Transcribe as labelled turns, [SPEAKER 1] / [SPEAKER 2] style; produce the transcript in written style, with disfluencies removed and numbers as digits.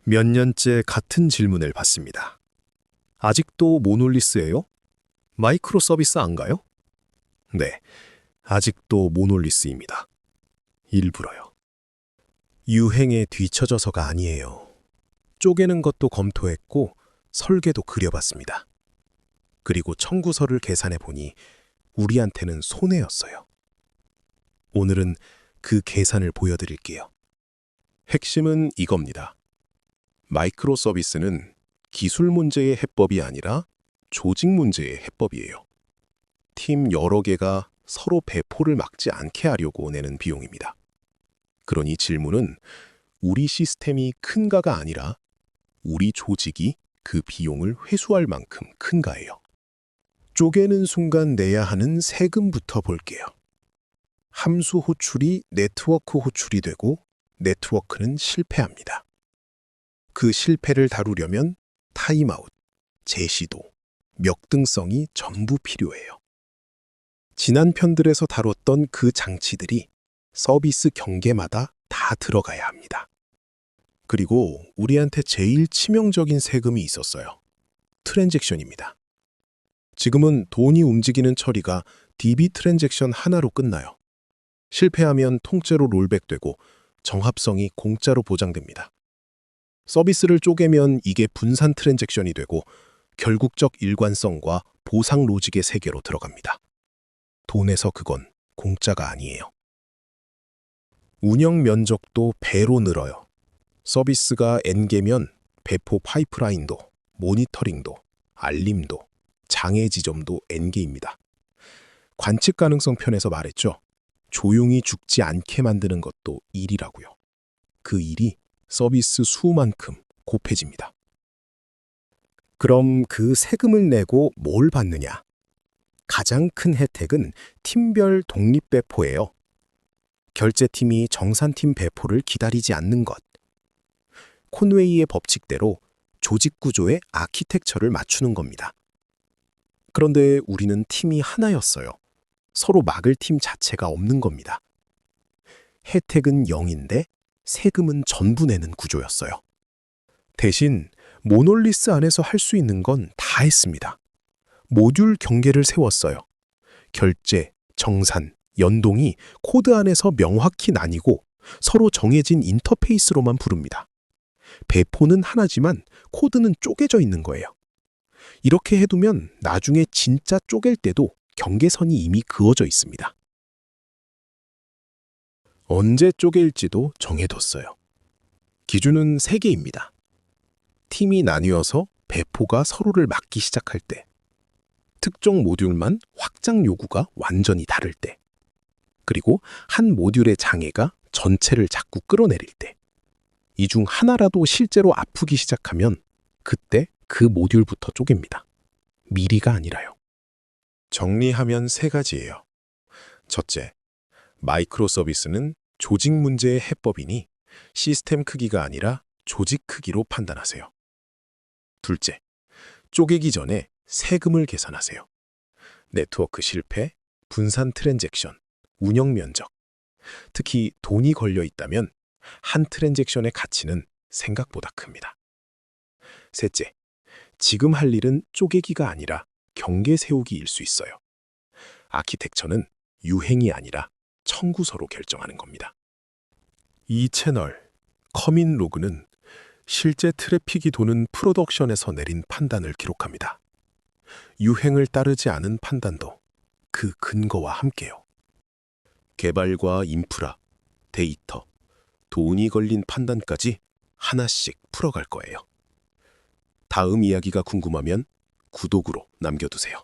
[SPEAKER 1] 몇 년째 같은 질문을 받습니다. 아직도 모놀리스예요? 마이크로 서비스 안 가요? 네, 아직도 모놀리스입니다. 일부러요. 유행에 뒤처져서가 아니에요. 쪼개는 것도 검토했고 설계도 그려봤습니다. 그리고 청구서를 계산해 보니 우리한테는 손해였어요. 오늘은 그 계산을 보여드릴게요. 핵심은 이겁니다. 마이크로 서비스는 기술 문제의 해법이 아니라 조직 문제의 해법이에요. 팀 여러 개가 서로 배포를 막지 않게 하려고 내는 비용입니다. 그러니 질문은 우리 시스템이 큰가가 아니라 우리 조직이 그 비용을 회수할 만큼 큰가예요. 쪼개는 순간 내야 하는 세금부터 볼게요. 함수 호출이 네트워크 호출이 되고 네트워크는 실패합니다. 그 실패를 다루려면 타임아웃, 재시도, 역등성이 전부 필요해요. 지난 편들에서 다뤘던 그 장치들이 서비스 경계마다 다 들어가야 합니다. 그리고 우리한테 제일 치명적인 세금이 있었어요. 트랜잭션입니다. 지금은 돈이 움직이는 처리가 DB 트랜잭션 하나로 끝나요. 실패하면 통째로 롤백되고 정합성이 공짜로 보장됩니다. 서비스를 쪼개면 이게 분산 트랜잭션이 되고 결국적 일관성과 보상 로직의 세계로 들어갑니다. 돈에서 그건 공짜가 아니에요. 운영 면적도 배로 늘어요. 서비스가 N개면 배포 파이프라인도, 모니터링도, 알림도, 장애 지점도 N개입니다. 관측 가능성 편에서 말했죠. 조용히 죽지 않게 만드는 것도 일이라고요. 그 일이 서비스 수만큼 곱해집니다. 그럼 그 세금을 내고 뭘 받느냐? 가장 큰 혜택은 팀별 독립 배포예요. 결제팀이 정산팀 배포를 기다리지 않는 것. 콘웨이의 법칙대로 조직 구조의 아키텍처를 맞추는 겁니다. 그런데 우리는 팀이 하나였어요. 서로 막을 팀 자체가 없는 겁니다. 혜택은 0인데 세금은 전부 내는 구조였어요. 대신 모놀리스 안에서 할 수 있는 건 다 했습니다. 모듈 경계를 세웠어요. 결제, 정산, 연동이 코드 안에서 명확히 나뉘고 서로 정해진 인터페이스로만 부릅니다. 배포는 하나지만 코드는 쪼개져 있는 거예요. 이렇게 해두면 나중에 진짜 쪼갤 때도 경계선이 이미 그어져 있습니다. 언제 쪼갤지도 정해뒀어요. 기준은 3개입니다. 팀이 나뉘어서 배포가 서로를 막기 시작할 때, 특정 모듈만 확장 요구가 완전히 다를 때, 그리고 한 모듈의 장애가 전체를 자꾸 끌어내릴 때, 이 중 하나라도 실제로 아프기 시작하면 그때 그 모듈부터 쪼갭니다. 미리가 아니라요. 정리하면 3가지예요. 첫째, 마이크로 서비스는 조직 문제의 해법이니 시스템 크기가 아니라 조직 크기로 판단하세요. 둘째, 쪼개기 전에 세금을 계산하세요. 네트워크 실패, 분산 트랜잭션, 운영 면적. 특히 돈이 걸려 있다면 한 트랜잭션의 가치는 생각보다 큽니다. 셋째, 지금 할 일은 쪼개기가 아니라 경계 세우기일 수 있어요. 아키텍처는 유행이 아니라 청구서로 결정하는 겁니다. 이 채널, 커민 로그는 실제 트래픽이 도는 프로덕션에서 내린 판단을 기록합니다. 유행을 따르지 않은 판단도 그 근거와 함께요. 개발과 인프라, 데이터, 돈이 걸린 판단까지 하나씩 풀어갈 거예요. 다음 이야기가 궁금하면 구독으로 남겨두세요.